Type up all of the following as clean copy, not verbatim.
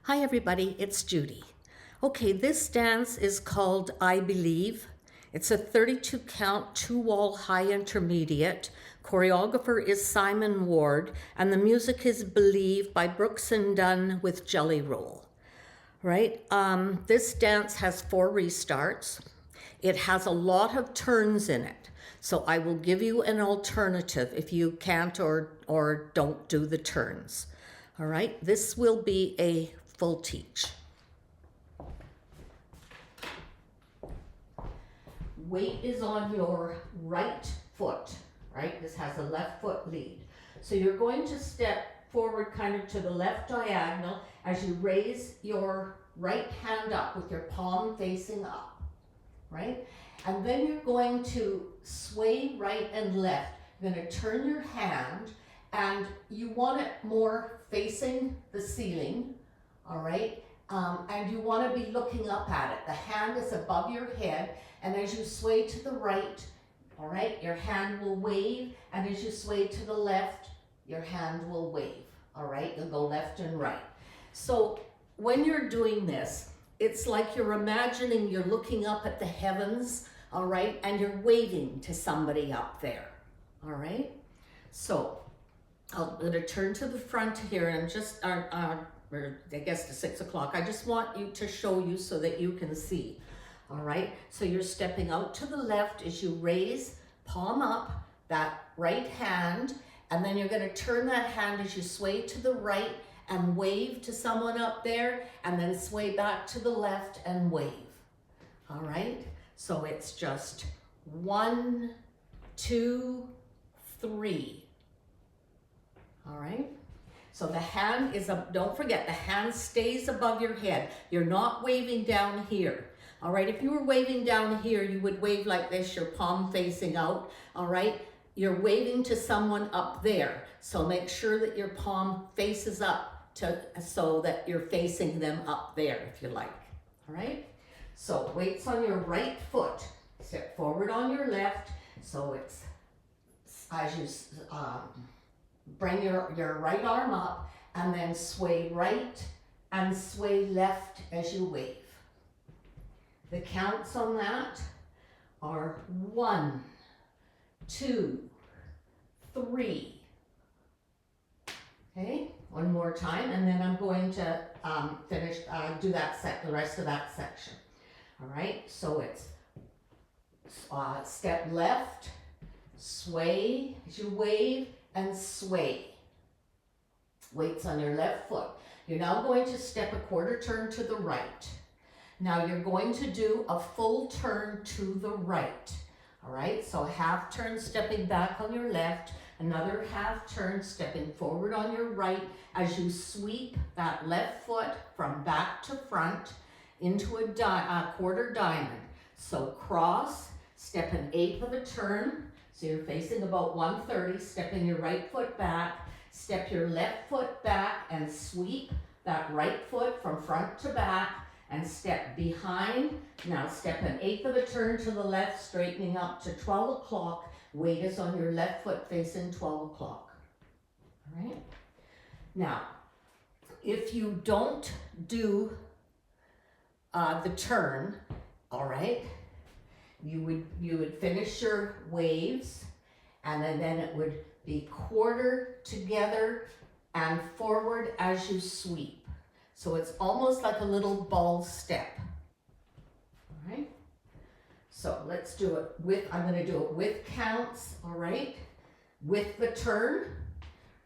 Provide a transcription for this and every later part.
Hi everybody, it's Judy. Okay, this dance is called I Believe. It's a 32 count, 2-wall high intermediate. Choreographer is Simon Ward, and the music is Believe by Brooks and Dunn with Jelly Roll. Right? This dance has 4 restarts. It has a lot of turns in it. So I will give you an alternative if you can't or don't do the turns. All right, this will be a full teach. Weight is on your right foot, right? This has a left foot lead. So you're going to step forward kind of to the left diagonal as you raise your right hand up with your palm facing up, right? And then you're going to sway right and left. You're going to turn your hand and you want it more facing the ceiling, all right? And you want to be looking up at it. The hand is above your head, and as you sway to the right, all right, your hand will wave, and as you sway to the left, your hand will wave, all right? You'll go left and right. So when you're doing this, it's like you're imagining you're looking up at the heavens, all right, and you're waving to somebody up there, all right? So I'm going to turn to the front here, and I'm just, or I guess to 6 o'clock. I just want you to show you so that you can see. All right, so you're stepping out to the left as you raise, palm up, that right hand, and then you're going to turn that hand as you sway to the right and wave to someone up there, and then sway back to the left and wave. All right, so it's just 1, 2, 3. All right. So the hand is up, don't forget, the hand stays above your head. You're not waving down here. All right, if you were waving down here, you would wave like this, your palm facing out. All right, you're waving to someone up there. So make sure that your palm faces up so that you're facing them up there, if you like. All right, so weights on your right foot. Step forward on your left. So it's as you bring your right arm up and then sway right and sway left as you wave. The counts on that are 1, 2, 3. Okay, one more time, and then I'm going to finish, do the rest of that section. All right, so it's step left, sway as you wave, and sway. Weights on your left foot. You're now going to step a quarter turn to the right. Now you're going to do a full turn to the right. All right, so half turn stepping back on your left, another half turn stepping forward on your right as you sweep that left foot from back to front into a quarter diamond. So cross, step an eighth of a turn. So you're facing about 130, stepping your right foot back, step your left foot back and sweep that right foot from front to back and step behind. Now step an eighth of a turn to the left, straightening up to 12 o'clock. Weight is on your left foot facing 12 o'clock. All right? Now, if you don't do the turn, all right, you would finish your waves, and then it would be quarter together and forward as you sweep. So it's almost like a little ball step. All right. So let's do it with, I'm going to do it with counts, all right? With the turn,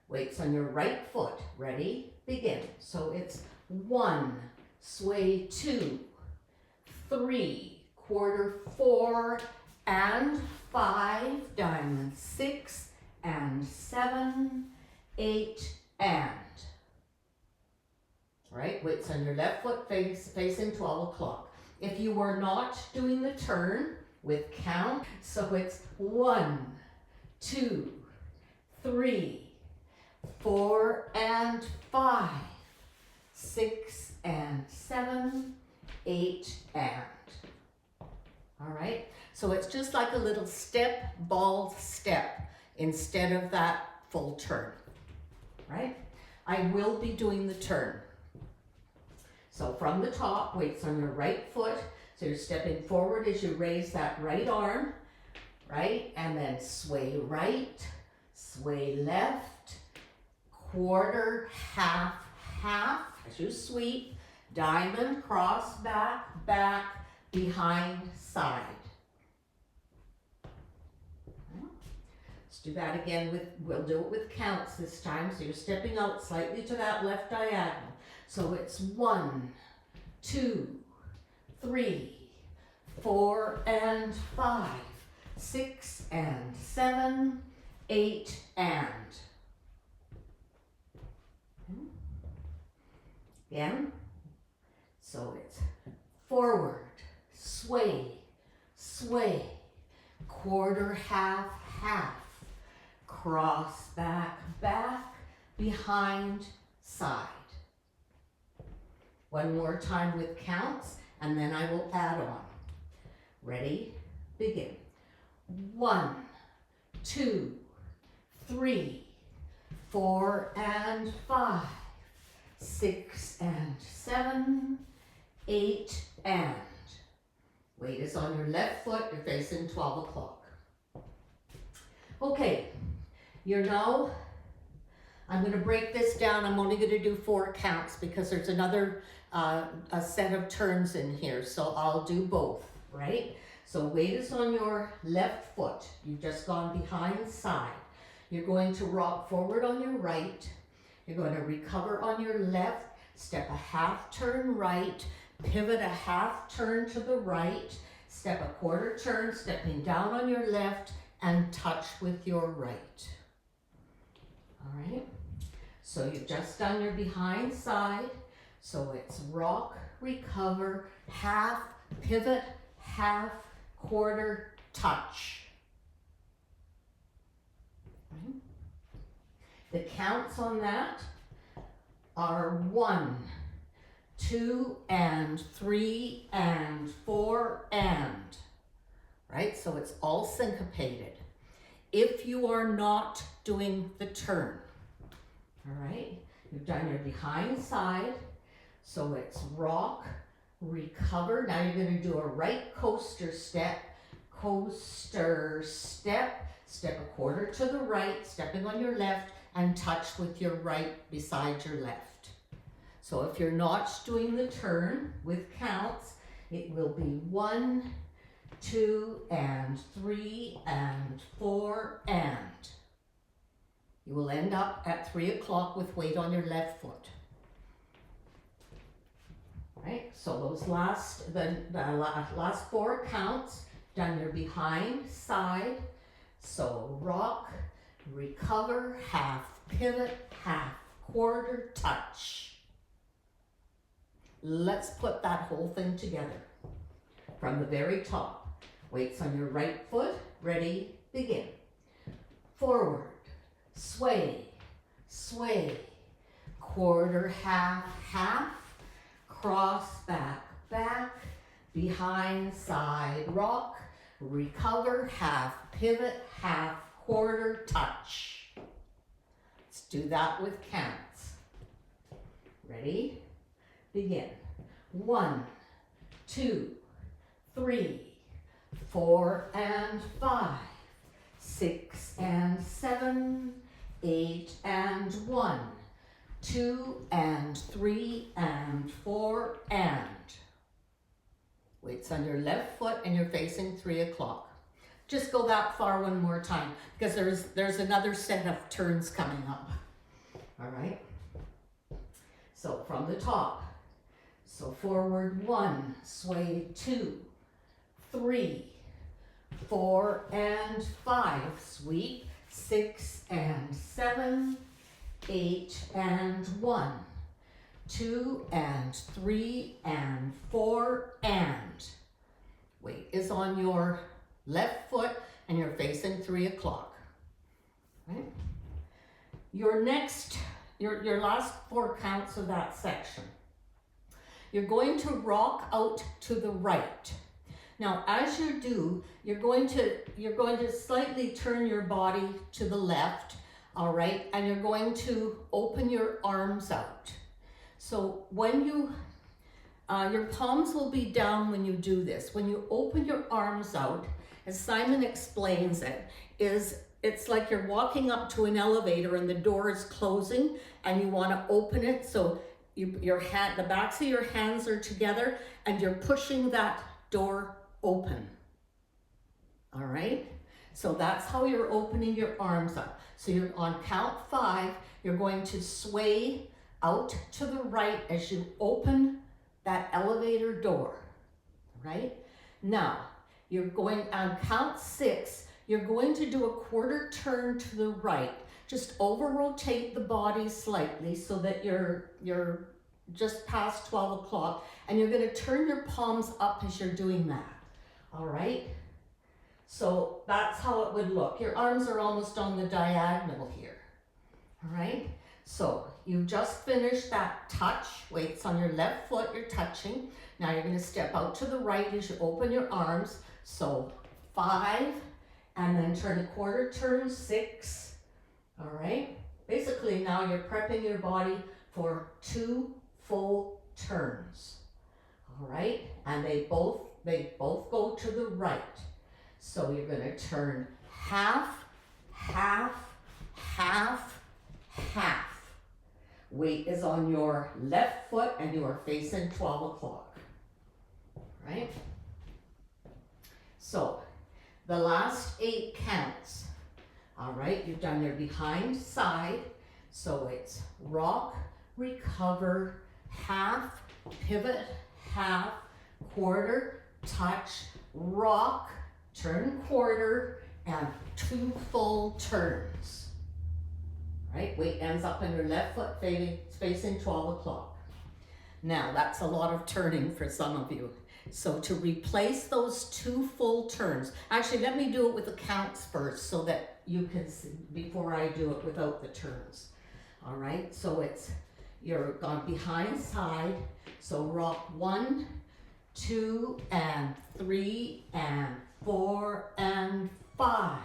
weights on your right foot. Ready? Begin. So it's 1, sway 2, 3, quarter 4 and 5, diamond 6 and 7, 8 and. All right, weights on your left foot facing 12 o'clock. If you were not doing the turn with count, so it's 1, 2, 3, 4 and 5, 6 and 7, 8 and. All right, so it's just like a little step, ball step instead of that full turn, right? I will be doing the turn. So from the top, weights on your right foot. So you're stepping forward as you raise that right arm, right? And then sway right, sway left, quarter, half, half as you sweep, diamond, cross, back, back, behind, side. Let's do that again we'll do it with counts this time. So you're stepping out slightly to that left diagonal. So it's 1, 2, 3, 4 and 5, 6 and 7, 8 and. Again. So it's forward, sway, sway, quarter, half, half, cross, back, back, behind, side. One more time with counts, and then I will add on. Ready? Begin. 1, 2, 3, 4 and 5, 6 and 7, 8 and. Weight is on your left foot, you're facing 12 o'clock. Okay, you're now, I'm going to break this down. I'm only going to do 4 counts because there's another a set of turns in here, so I'll do both, right? So weight is on your left foot. You've just gone behind side. You're going to rock forward on your right. You're going to recover on your left, step a half turn right, pivot a half turn to the right, step a quarter turn, stepping down on your left, and touch with your right. All right, so you've just done your behind side. So it's rock, recover, half, pivot, half, quarter, touch. Okay. The counts on that are 1, 2 and 3 and 4 and. Right, so it's all syncopated. If you are not doing the turn, all right, you've done your behind side, so it's rock, recover. Now you're going to do a right coaster step, step a quarter to the right, stepping on your left, and touch with your right beside your left. So if you're not doing the turn with counts, it will be 1, 2 and 3 and 4 and. You will end up at 3 o'clock with weight on your left foot. Right, so those last 4 counts, done your behind side. So rock, recover, half pivot, half quarter, touch. Let's put that whole thing together. From the very top, weights on your right foot, ready, begin. Forward, sway, sway, quarter, half, half, cross, back, back, behind, side, rock, recover, half, pivot, half, quarter, touch. Let's do that with counts. Ready? Begin. 1, 2, 3, 4 and 5, 6 and 7, 8 and 1, 2 and 3 and 4 and. Weights on your left foot and you're facing 3 o'clock. Just go that far one more time because there's another set of turns coming up. All right. So from the top. So forward 1, sway 2, 3, 4 and 5, sweep 6 and 7, 8 and 1, 2 and 3 and 4 and. Weight is on your left foot and you're facing 3 o'clock. Right? Your last 4 counts of that section. You're going to rock out to the right. Now, as you do, you're going to slightly turn your body to the left, all right? And you're going to open your arms out. So when you Your palms will be down when you do this. When you open your arms out, as Simon explains it, it's like you're walking up to an elevator and the door is closing and you want to open it, so the backs of your hands are together and you're pushing that door open. All right? So that's how you're opening your arms up. So you're on count 5, you're going to sway out to the right as you open that elevator door, right? Now, you're going on count 6, you're going to do a quarter turn to the right. Just over rotate the body slightly so that you're just past 12 o'clock, and you're going to turn your palms up as you're doing that. All right? So that's how it would look. Your arms are almost on the diagonal here. All right? So you just finished that touch. Weights on your left foot, you're touching. Now you're going to step out to the right as you open your arms. So 5, and then turn a quarter turn, 6. All right? Basically now you're prepping your body for 2 full turns. All right? And they both go to the right. So you're going to turn half, half, half, half. Weight is on your left foot and you are facing 12 o'clock. Right? So the last 8 counts. All right, you've done your behind side. So it's rock, recover, half, pivot, half, quarter, touch, rock, turn quarter, and 2 full turns. Right, weight ends up in your left foot facing 12 o'clock. Now that's a lot of turning for some of you. So to replace those 2 full turns, actually let me do it with the counts first so that you can see before I do it without the turns. All right, so you're gone behind side, so rock 1, 2, and 3, and 4, and 5,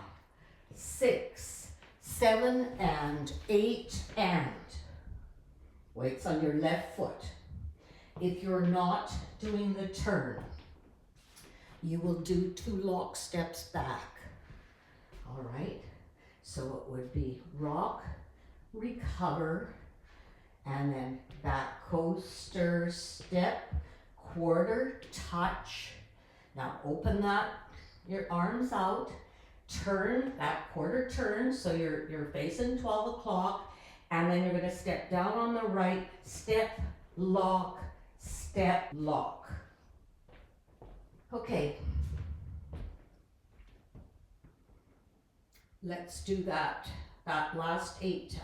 6, 7, and 8, and weights on your left foot. If you're not doing the turn, you will do 2 lock steps back. All right, so it would be rock, recover, and then back coaster step, quarter touch. Now open your arms out, turn that quarter turn, so you're facing 12 o'clock, and then you're going to step down on the right, step, lock, step, lock. Okay. Let's do that last 8,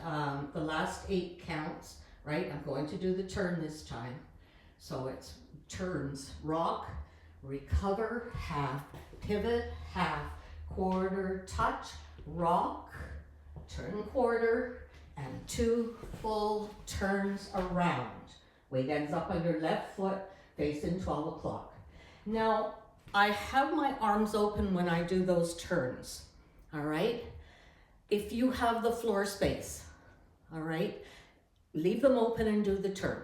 the last 8 counts, right? I'm going to do the turn this time. So it's turns, rock, recover, half, pivot, half, quarter, touch, rock, turn quarter, and 2 full turns around. Weight ends up on your left foot facing 12 o'clock. Now, I have my arms open when I do those turns, all right? If you have the floor space, all right, leave them open and do the turn.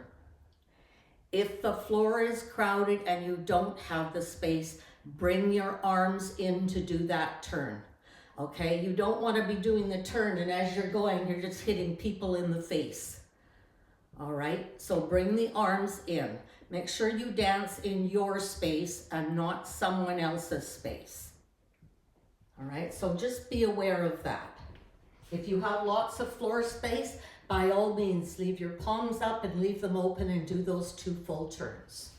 If the floor is crowded and you don't have the space, bring your arms in to do that turn, okay? You don't want to be doing the turn and as you're going, you're just hitting people in the face, all right? So bring the arms in. Make sure you dance in your space and not someone else's space, all right? So just be aware of that. If you have lots of floor space, by all means, leave your palms up and leave them open and do those 2 full turns,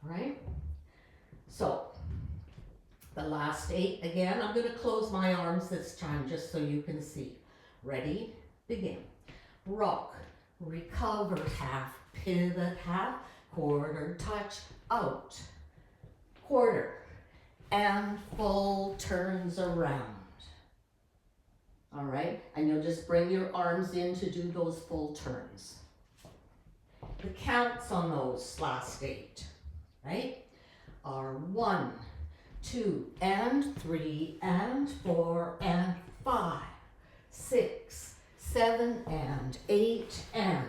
all right? So, the last 8, again, I'm going to close my arms this time just so you can see. Ready, begin. Rock, recover, half, pivot, half, quarter, touch, out, quarter, and full turns around. All right, and you'll just bring your arms in to do those full turns. The counts on those last 8, right, are 1, 2, and 3, and 4, and 5, 6, 7, and 8, and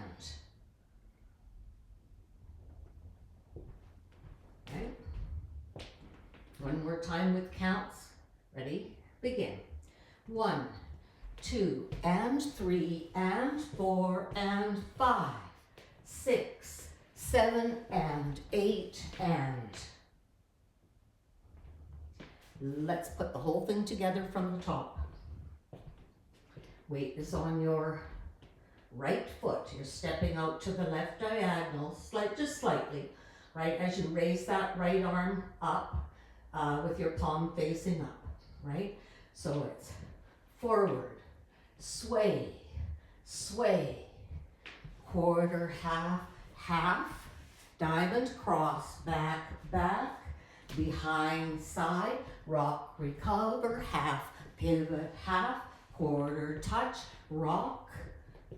more time with counts. Ready? Begin. 1, 2, and 3, and 4, and 5, 6, 7, and 8, and. Let's put the whole thing together from the top. Weight is on your right foot. You're stepping out to the left diagonal, just slightly, right? As you raise that right arm up with your palm facing up, right? So it's forward, sway, sway, quarter, half, half, diamond, cross, back, back, behind, side, rock, recover, half, pivot, half, quarter, touch, rock,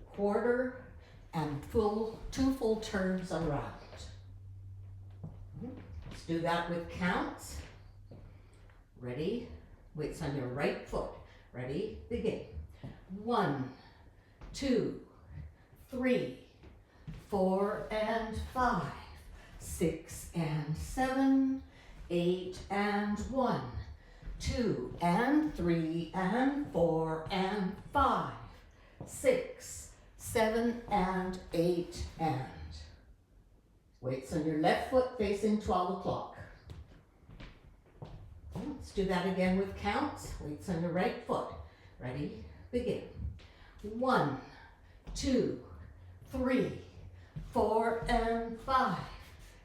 quarter, and two full turns around. Let's do that with counts. Ready? Weights on your right foot. Ready? Begin. 1, 2, 3, 4, and 5, 6, and 7, 8, and 1, 2, and 3, and 4, and 5, 6, 7, and 8, and. Weights on your left foot facing 12 o'clock. Let's do that again with counts. Weights on your right foot. Ready? Begin. 1, 2, 3, 4, and 5,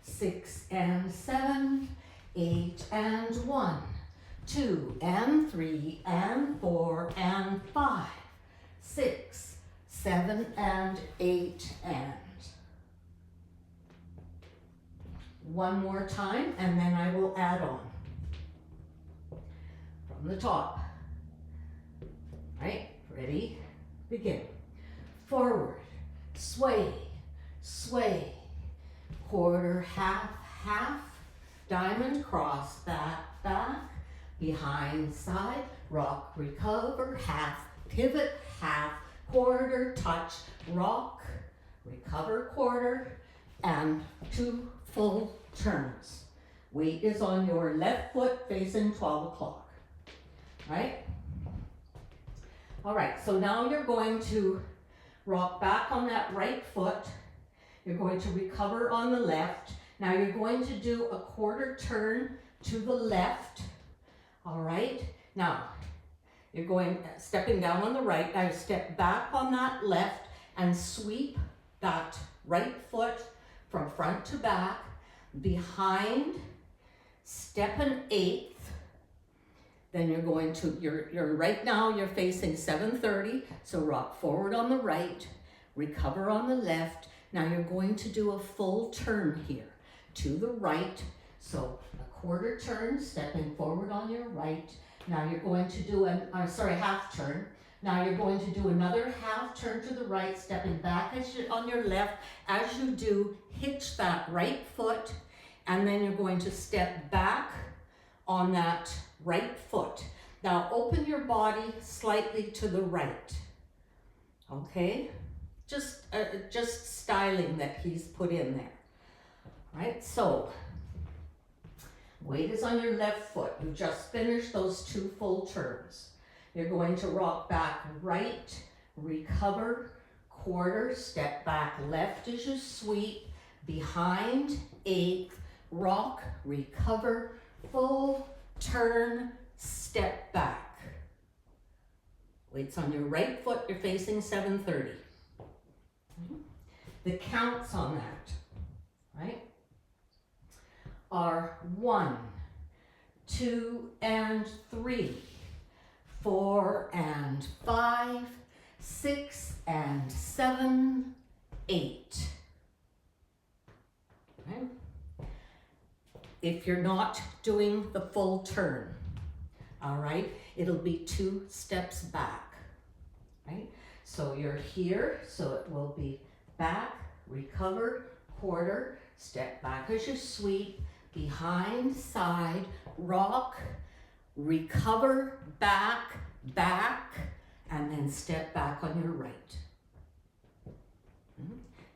6, and 7, 8, and 1, 2, and 3, and 4, and 5, 6, 7, and 8, and. One more time, and then I will add on. From the top. Right? Ready? Begin. Forward, sway, sway, quarter, half, half, diamond, cross, back, back, behind, side, rock, recover, half, pivot, half, quarter, touch, rock, recover, quarter, and two full turns. Weight is on your left foot facing 12 o'clock, right? All right, so now you're going to rock back on that right foot. You're going to recover on the left. Now you're going to do a quarter turn to the left, all right? Now, you're stepping down on the right. Now step back on that left and sweep that right foot from front to back, behind, step an eighth. Then you're going to, you're right now you're facing 7:30, so rock forward on the right, recover on the left. Now you're going to do a full turn here to the right. So a quarter turn, stepping forward on your right. Now you're going to do half turn. Now you're going to do another half turn to the right, stepping back on your left. As you do, hitch that right foot, and then you're going to step back on that right foot. Now open your body slightly to the right, okay? Just styling that he's put in there, right? So, weight is on your left foot. You just finished those two full turns. You're going to rock back right, recover, quarter, step back left as you sweep, behind, eighth, rock, recover, full turn, step back. Weight's on your right foot, you're facing 7:30. The counts on that, right, are 1, 2, and 3, 4, and 5, 6, and 7, 8. Okay. If you're not doing the full turn, all right, it'll be 2 steps back, right? So you're here, so it will be back, recover, quarter, step back as you sweep, behind, side, rock, recover, back, back, and then step back on your right.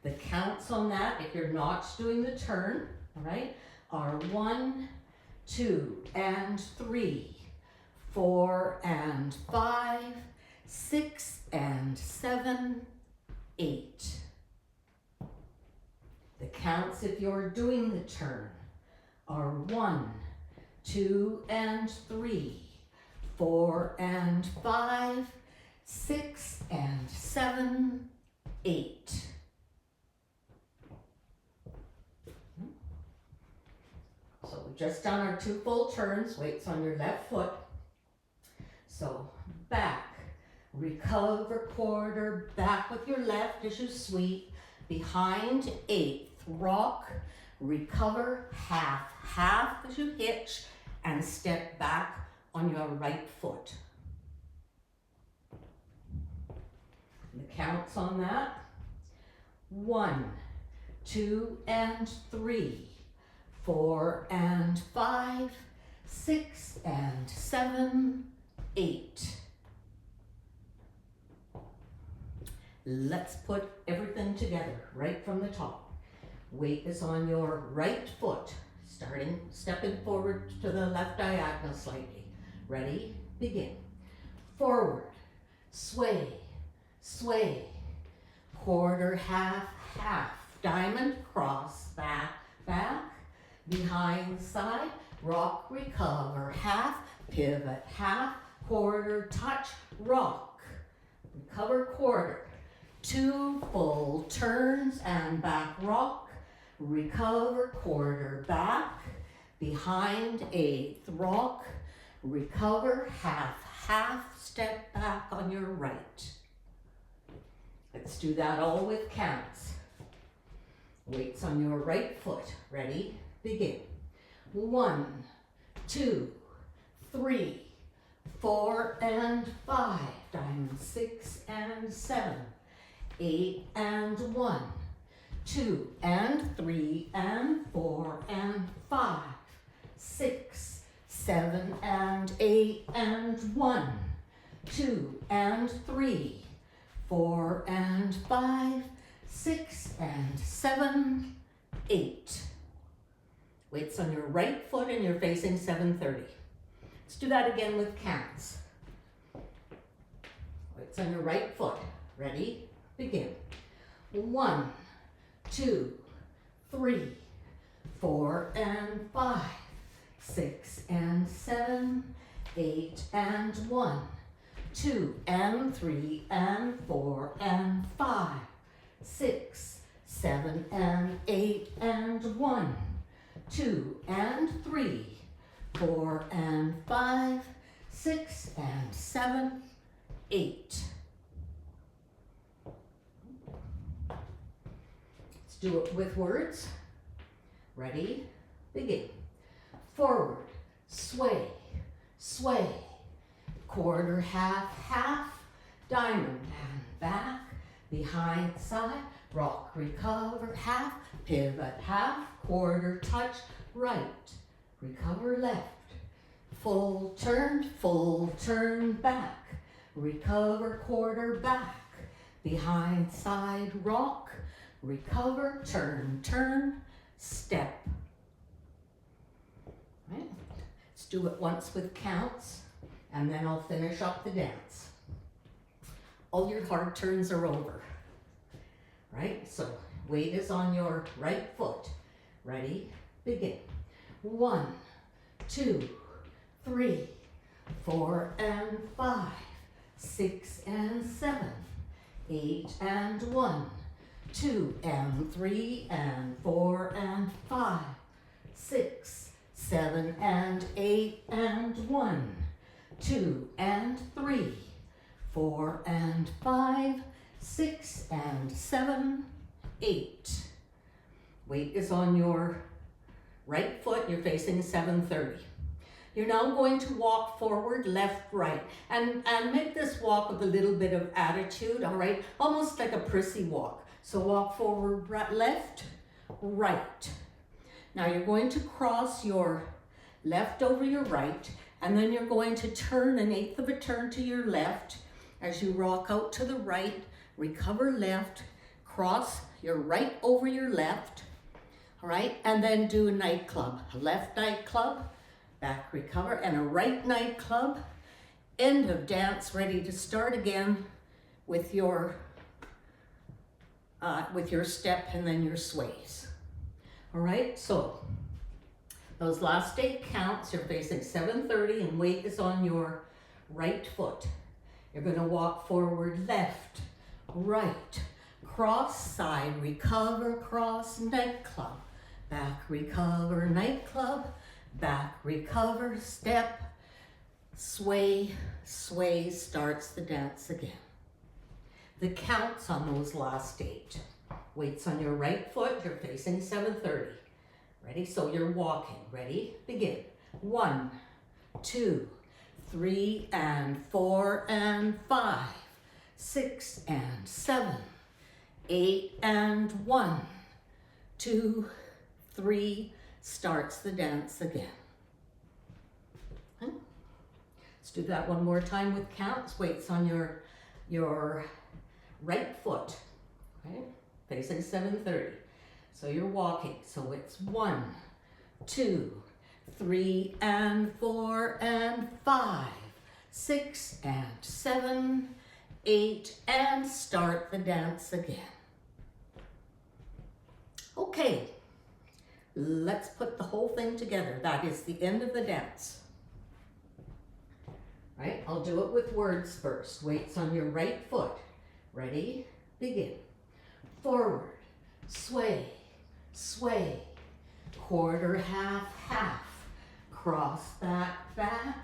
The counts on that, if you're not doing the turn, all right, are 1, 2 and 3, 4 and 5, 6 and 7, 8. The counts, if you're doing the turn, are 1, 2 and 3, 4 and 5, 6 and 7, 8. So we've just done our 2 full turns. Weights on your left foot. So back, recover quarter, back with your left as you sweep, behind 8th, rock, recover half, half as you hitch, and step back on your right foot. The counts on that: 1, 2 and 3, 4 and 5, 6 and 7, 8. Let's put everything together right from the top. Weight is on your right foot, stepping forward to the left diagonal slightly. Ready? Begin. Forward, sway, sway, quarter, half, half, diamond, cross, back, back, behind, side, rock, recover, half, pivot, half, quarter, touch, rock, recover, quarter, 2 full turns and back, rock, recover, quarter, back, behind, 8th, rock, recover, half, half, step back on your right. Let's do that all with counts. Weights on your right foot. Ready? Begin. 1, 2, 3, 4 and 5, diamond, 6 and 7, 8 and 1, 2 and 3 and 4 and 5, 6, 7 and 8 and 1, 2 and 3, 4 and 5, 6 and 7, 8. Weights on your right foot and you're facing 7:30. Let's do that again with counts. Weights on your right foot. Ready? Begin. 1, 2, 3, 4 and 5, 6 and 7, 8 and 1, 2 and 3 and 4 and 5, 6, 7 and 8 and 1, 2 and 3, 4 and 5, 6 and 7, 8. Let's do it with words. Ready? Begin. Forward, sway, sway, quarter, half, half, diamond, and back, behind, side, rock, recover, half, pivot, half, quarter, touch, right, recover, left, full turn, back, recover, quarter, back, behind, side, rock, recover, turn, step. Right. Let's do it once with counts, and then I'll finish up the dance. All your hard turns are over. Right? So weight is on your right foot. Ready? Begin. 1, 2, 3, 4 and 5, 6 and 7, 8 and 1, 2 and 3 and 4 and 5, 6, 7 and 8 and 1, 2 and 3, 4 and 5, 6 and 7, 8. Weight is on your right foot, you're facing 7:30. You're now going to walk forward, left, right, and make this walk with a little bit of attitude, all right? Almost like a prissy walk. So walk forward, left, right. Now you're going to cross your left over your right, and then you're going to turn 1/8 of a turn to your left as you rock out to the right, recover left, cross your right over your left, all right? And then do a night club, left night club, back, recover, and a right nightclub. End of dance, ready to start again with your step and then your sways. All right, so those last 8 counts, you're facing 730 and weight is on your right foot. You're gonna walk forward, left, right, cross, side, recover, cross, nightclub, back, recover, nightclub, back, recover, step, sway, sway, starts the dance again. The counts on those last 8. Weights on your right foot, you're facing 730. Ready? So you're walking. Ready? Begin. 1, 2, 3 and 4 and 5, 6 and 7, 8 and 1, 2, 3, starts the dance again. Let's do that one more time with counts. Weights on your right foot, okay? Facing 730. So you're walking. So it's 1, 2, 3 and 4 and 5, 6 and 7, 8, and start the dance again. Okay, let's put the whole thing together. That is the end of the dance. Right, I'll do it with words first. Weights on your right foot. Ready? Begin. Forward, sway, sway, quarter, half, half, cross, back, back,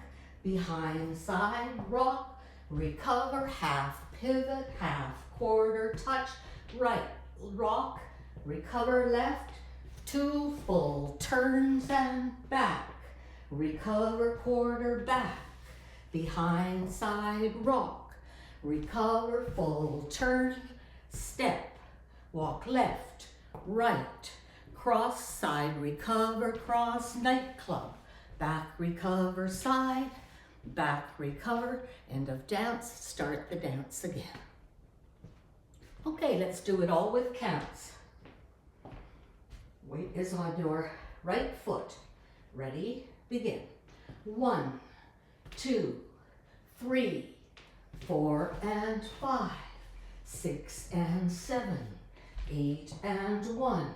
behind, side, rock, recover, half, pivot, half, quarter, touch, right, rock, recover, left, 2 full turns and back, recover, quarter, back, behind, side, rock, recover, full turn, step, walk left, right, cross, side, recover, cross, nightclub, back, recover, side, back, recover, end of dance, start the dance again. Okay, let's do it all with counts. Weight is on your right foot. Ready? Begin. 1, 2, 3, 4 and 5, 6 and 7, 8 and 1,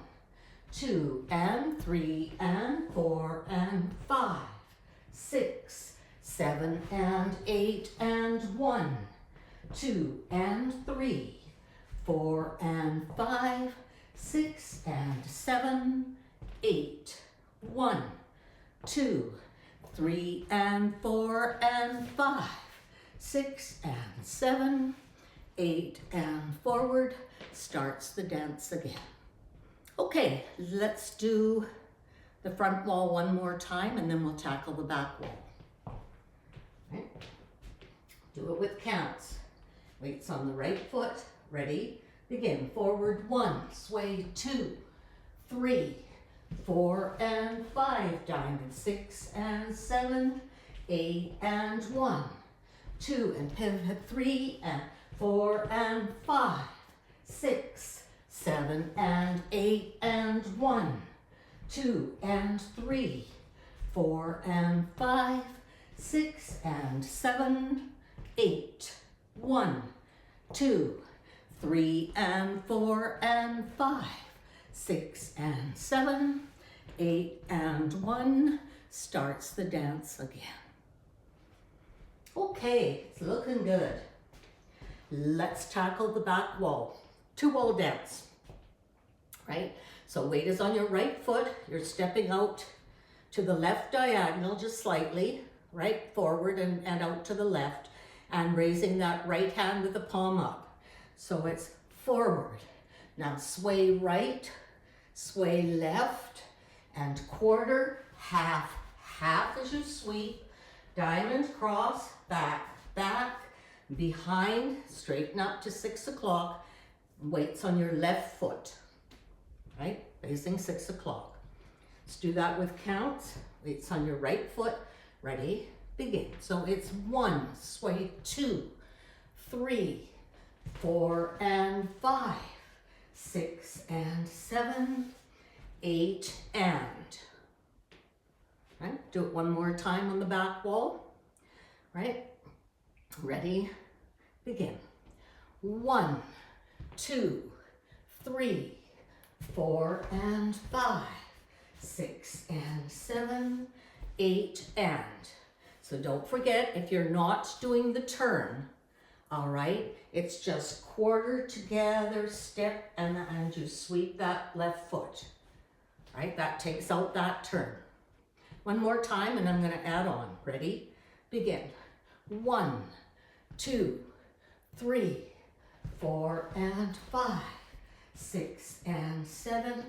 2 and 3 and 4 and 5, 6, 7 and 8 and 1, 2 and 3, 4 and 5, 6 and 7, 8, 1, 2, 3 and 4 and 5, 6 and 7, 8 and forward, starts the dance again. Okay, let's do the front wall one more time and then we'll tackle the back wall. Okay. Do it with counts. Weights on the right foot. Ready? Begin. Forward 1, sway 2, 3, 4 and 5, diamond, 6 and 7, 8 and 1, 2 and pivot, 3 and 4 and 5, 6, 7 and 8 and 1, 2 and 3, 4 and 5, 6 and 7, 8, 1, 2, 3 and 4 and 5, 6 and 7, 8 and 1, starts the dance again. Okay, it's looking good. Let's tackle the back wall. 2-wall dance, right? So weight is on your right foot. You're stepping out to the left diagonal just slightly, right? Forward and out to the left, and raising that right hand with the palm up. So it's forward. Now sway right, sway left, and quarter, half, half as you sweep, diamond, cross, back, back, behind, straighten up to 6 o'clock, weights on your left foot, right? Facing 6 o'clock. Let's do that with counts. Weights on your right foot. Ready? Begin. So it's 1, sway 2, 3, 4 and 5, 6 and 7, 8 and, right? Do it one more time on the back wall, right? Ready, begin. 1, 2, 3, 4, and 5, 6, and 7, 8, and. So don't forget, if you're not doing the turn, all right, it's just quarter together, step, and you sweep that left foot, right? That takes out that turn. One more time, and I'm gonna add on. Ready? Begin. 1, 2, 3, 4, and 5, 6, and 7,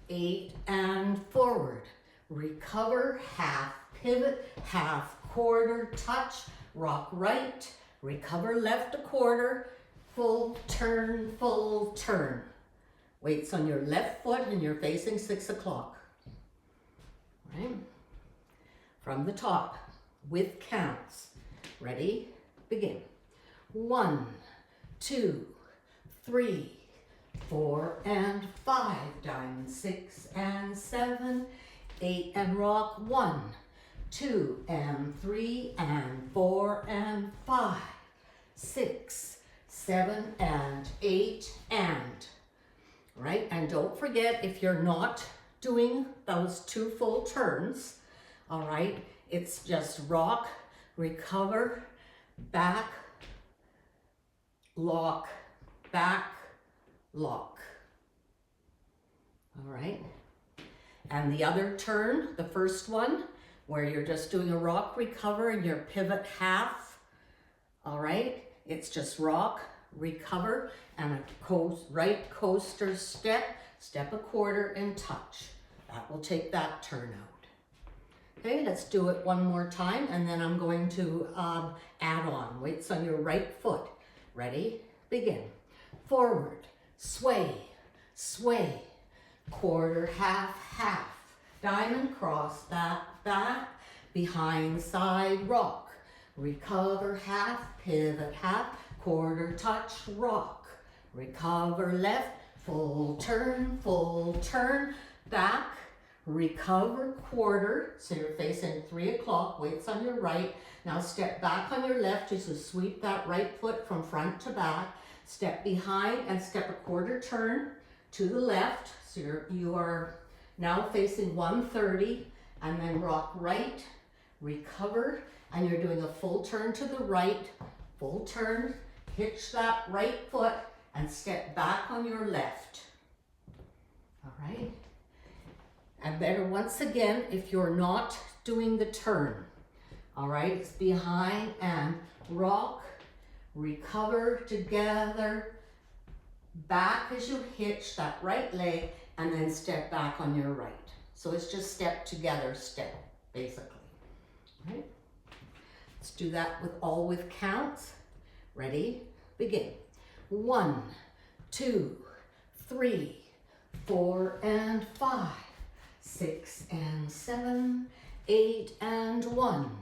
8, and forward. Recover, half pivot, half quarter touch, rock right, recover left a quarter, full turn, full turn. Weights on your left foot and you're facing 6 o'clock. Right? From the top, with counts. Ready? Begin. 1, 2, 3, 4, and 5. Diamond 6 and 7, 8, and rock 1, 2, and 3, and 4, and 5, 6, 7, and 8, and. Right? And don't forget, if you're not doing those 2 full turns, all right, it's just rock, recover, back, lock, back, lock. All right. And the other turn, the first one, where you're just doing a rock, recover, and your pivot half. All right. It's just rock, recover, and a right coaster step, step a quarter, and touch. That will take that turn out. Okay, let's do it one more time, and then I'm going to add on. Weights on your right foot. Ready? Begin. Forward, sway, sway, quarter, half, half. Diamond cross, back, back, behind, side, rock. Recover, half, pivot, half, quarter, touch, rock. Recover, left, full turn, back, recover, quarter, so you're facing 3 o'clock, weights on your right. Now step back on your left, just to sweep that right foot from front to back. Step behind and step a quarter turn to the left, so you are now facing 130, and then rock right, recover, and you're doing a full turn to the right, full turn, hitch that right foot, and step back on your left. All right? And better once again, if you're not doing the turn, all right, it's behind and rock, recover together, back as you hitch that right leg, and then step back on your right. So it's just step together, step, basically. All right? Let's do that with counts. Ready? Begin. 1, 2, 3, 4, and 5, 6, and 7, 8, and 1,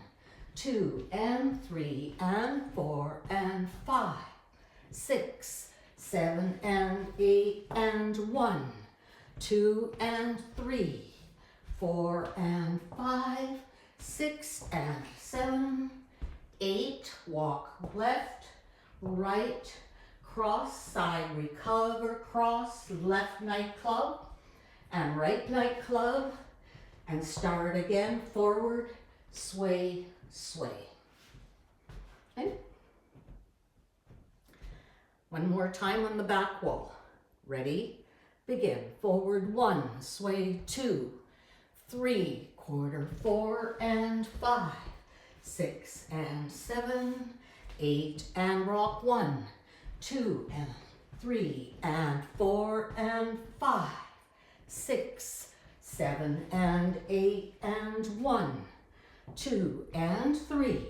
2, and 3, and 4, and 5, 6, 7, and 8, and 1, 2, and 3, 4, and 5, 6, and 7, 8, walk left, right, cross, side, recover, cross, left nightclub, and right nightclub, and start again, forward, sway, sway. Okay? One more time on the back wall. Ready? Begin. Forward 1, sway 2, 3, quarter 4, and 5, 6, and 7, 8, and rock 1, 2, and 3, and 4, and 5, 6, 7, and 8, and 1, 2, and 3,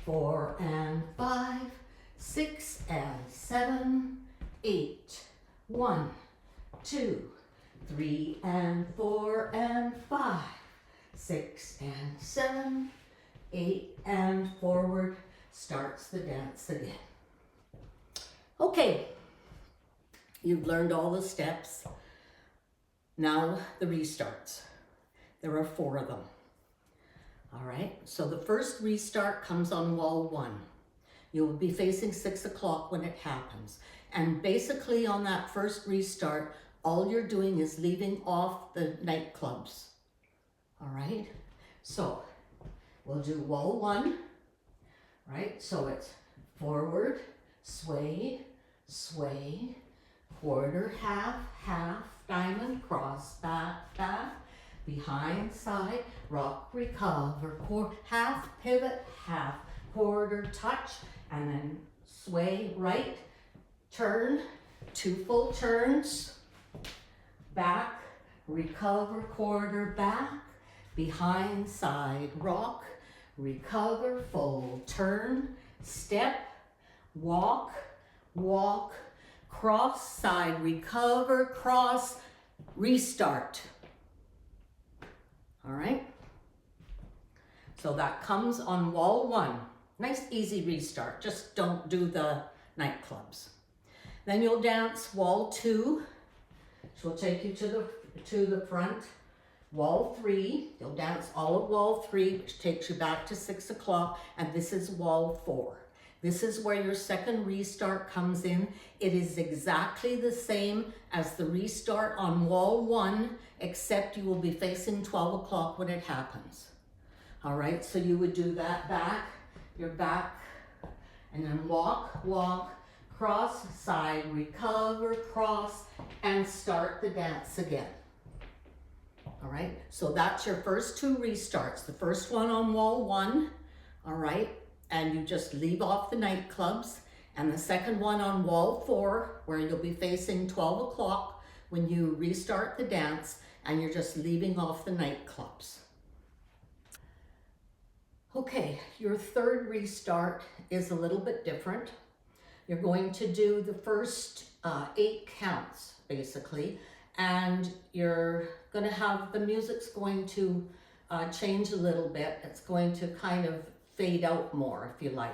4, and 5, 6, and 7, 8, 1, 2, 3, and 4, and 5, 6, and 7, 8, and forward, starts the dance again. Okay, you've learned all the steps. Now the restarts. There are 4 of them. All right, so the first restart comes on wall 1. You will be facing 6 o'clock when it happens. And basically on that first restart, all you're doing is leaving off the nightclubs. All right, so we'll do wall 1, right? So it's forward, sway, sway, quarter, half, half, diamond, cross, back, back, behind, side, rock, recover, half, pivot, half, quarter, touch, and then sway right, turn, 2 full turns, back, recover, quarter, back, behind, side, rock, recover, fold, turn, step, walk, walk, cross, side, recover, cross, restart. All right? So that comes on wall 1. Nice easy restart, just don't do the nightclubs. Then you'll dance wall 2, which will take you to the front. Wall 3, you'll dance all of wall 3, which takes you back to 6 o'clock, and this is wall 4. This is where your second restart comes in. It is exactly the same as the restart on wall 1, except you will be facing 12 o'clock when it happens. All right, so you would do that back, your back, and then walk, walk, cross, side, recover, cross, and start the dance again. All right, so that's your first 2 restarts. The first one on wall 1, all right, and you just leave off the nightclubs. And the second one on wall 4, where you'll be facing 12 o'clock when you restart the dance, and you're just leaving off the nightclubs. Okay, your third restart is a little bit different. You're going to do the first 8 counts, basically, and you're going to have, the music's going to change a little bit. It's going to kind of fade out more, if you like,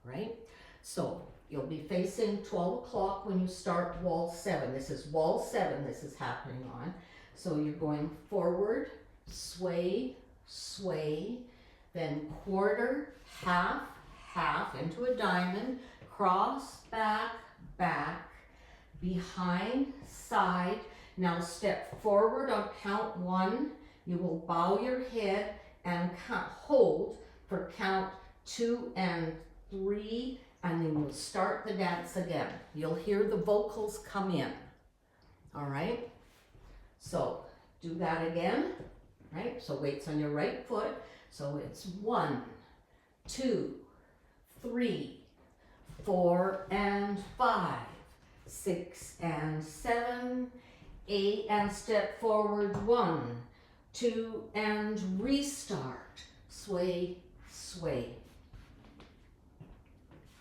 right? So you'll be facing 12 o'clock when you start wall 7. This is wall 7 this is happening on. So you're going forward, sway, sway, then quarter, half, half into a diamond, cross, back, back, behind, side. Now step forward on count 1. You will bow your head and hold for count 2 and 3, and then we'll start the dance again. You'll hear the vocals come in. All right? So do that again, right? So weights on your right foot. So it's 1, 2, 3, 4 and 5, 6 and 7, 8, and step forward 1, 2, and restart. Sway, sway.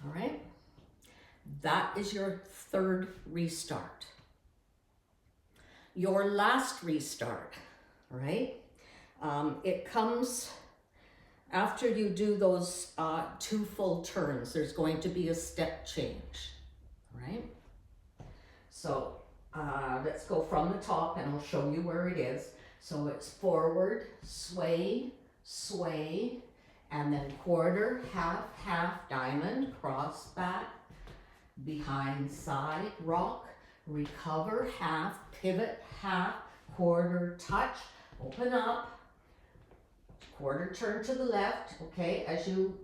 All right? That is your third restart. Your last restart, all right? It comes after you do those 2 full turns. There's going to be a step change, right? So let's go from the top and I'll show you where it is. So it's forward, sway, sway, and then quarter, half, half, diamond, cross, back, behind, side, rock, recover, half, pivot, half, quarter, touch, open up, quarter turn to the left, okay, as you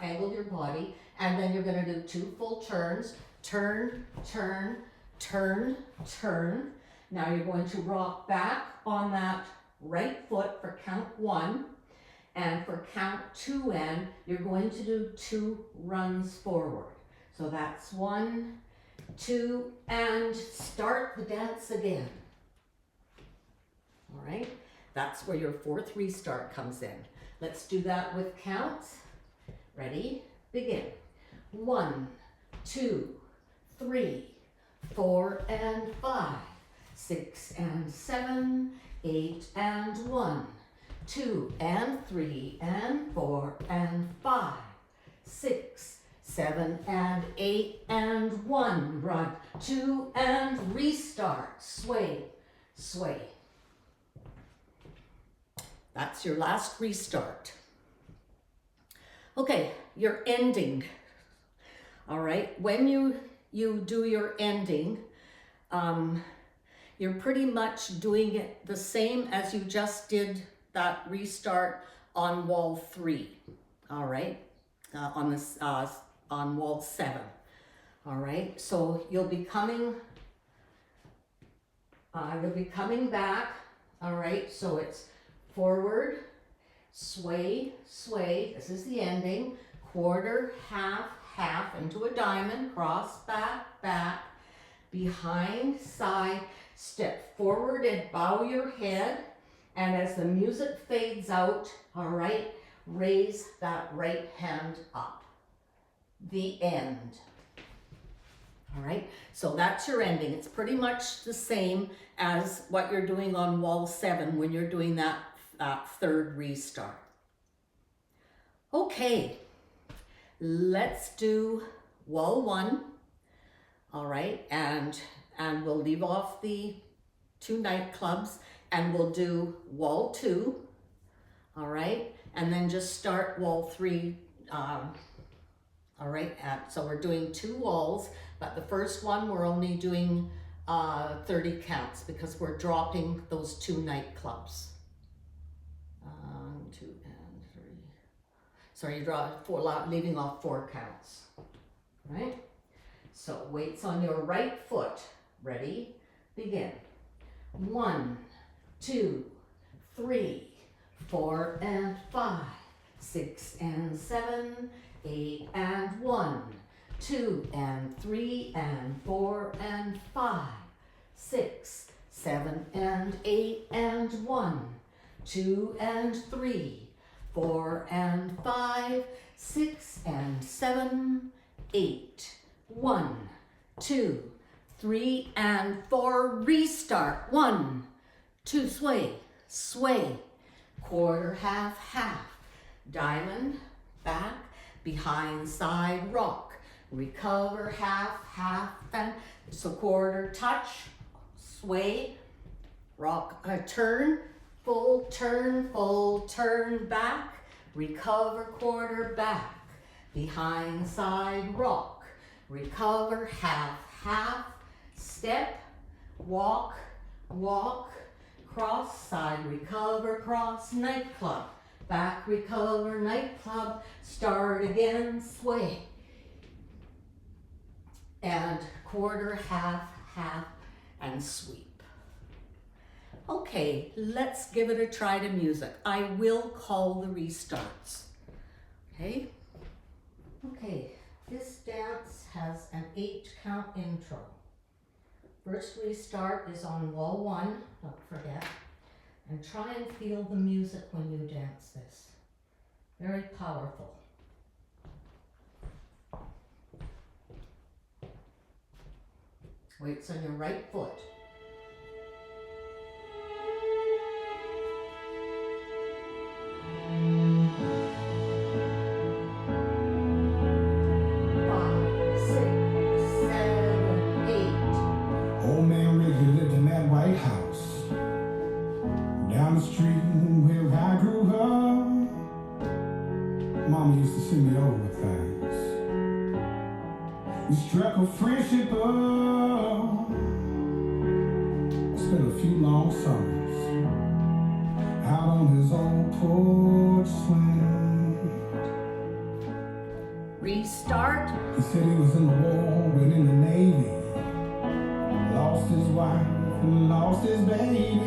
angle your body, and then you're going to do 2 full turns, turn, turn, turn, turn. Now you're going to rock back on that right foot for count 1, and for count 2 and you're going to do 2 runs forward. So that's 1, 2, and start the dance again. All right, that's where your fourth restart comes in. Let's do that with counts. Ready, begin. 1, 2, 3, 4 and 5, 6 and 7, 8 and 1, 2 and 3 and 4 and 5, 6, 7 and 8 and 1, run, 2 and restart, sway, sway. That's your last restart. Okay, your ending. All right, when you do your ending, you're pretty much doing it the same as you just did that restart on wall 3. All right, on wall 7. All right, so you'll be coming back. All right, so it's forward, sway, sway. This is the ending. Quarter, half, half into a diamond. Cross, back, back, behind, side. Step forward and bow your head. And as the music fades out, all right, raise that right hand up. The end. All right, so that's your ending. It's pretty much the same as what you're doing on wall 7 when you're doing that third restart. Okay, let's do wall 1. All right, and we'll leave off the 2 nightclubs and we'll do wall 2. All right, and then just start wall 3. All right, so we're doing 2 walls, but the first one we're only doing 30 counts because we're dropping those 2 nightclubs. 2 and 3. Sorry, you draw 4, leaving off 4 counts. Right? So weights on your right foot. Ready? Begin. 1, 2, 3, 4 and 5, 6 and 7, 8 and 1, 2 and 3 and 4 and 5, 6, 7 and 8 and 1, 2 and 3, 4 and 5, 6 and 7, 8, 1, 2, 3 and 4. Restart. 1, 2, sway, sway, quarter, half, half, diamond, back, behind, side, rock, recover, half, half, and so quarter, touch, sway, rock, turn, full turn, back, recover, quarter, back, behind, side, rock, recover, half, half, step, walk, walk, cross, side, recover, cross, nightclub, back, recover, nightclub, start again, sway, and quarter, half, half, and sweep. Okay, let's give it a try to music. I will call the restarts. Okay? Okay, this dance has an 8-count intro. First restart is on wall 1, don't forget. And try and feel the music when you dance this. Very powerful. Weights on your right foot. 5, 6, 7, 8. Old man Ricky lived in that White House down the street where I grew up. Mama used to send me over things. We struck a friendship up. I spent a few long summers out on his old porch swing. Restart. He said he was in the war and in the Navy. Lost his wife and lost his baby.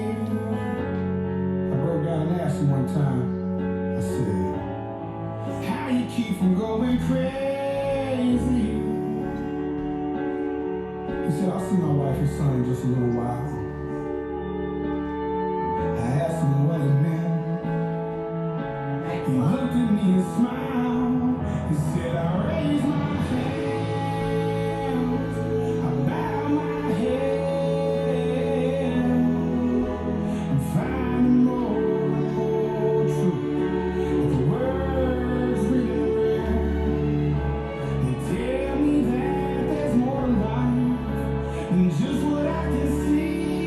I broke down and asked him one time, I said, how you keep from going crazy? He said, I'll see my wife and son in just a little while. I asked him what it meant. He looked at me and smiled. He said, I raised my hands, I bow my head. I'm finding more and more truth. The words written there, they tell me that there's more to life than just what I can see.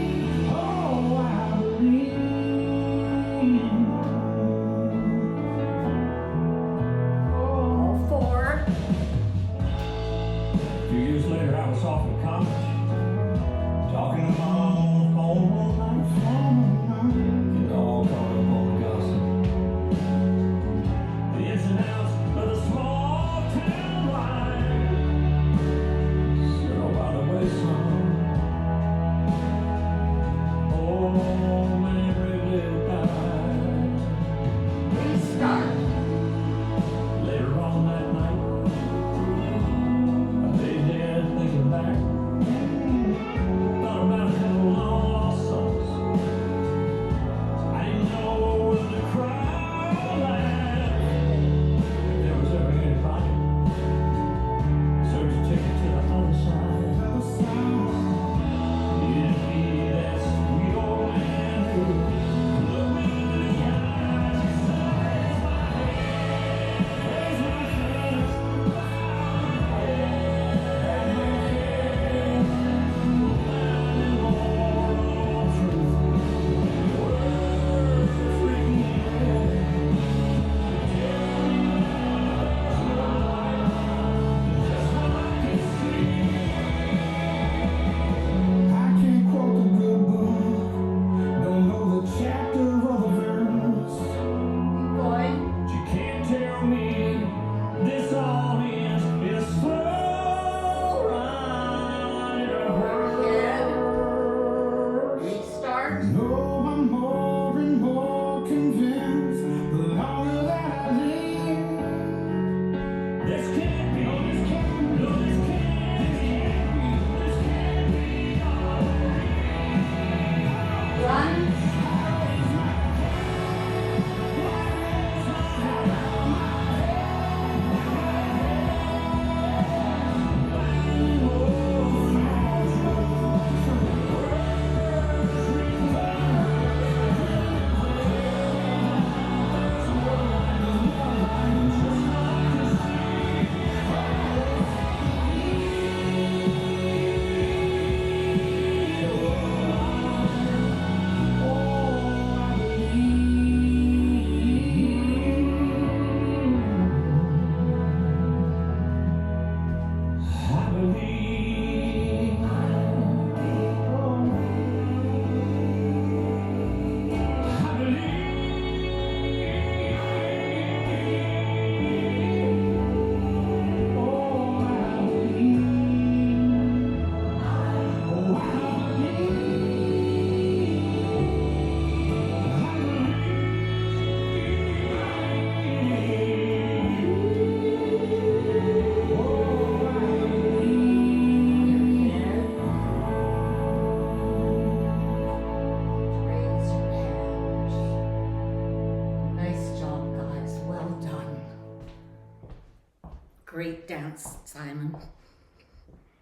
great dance, Simon.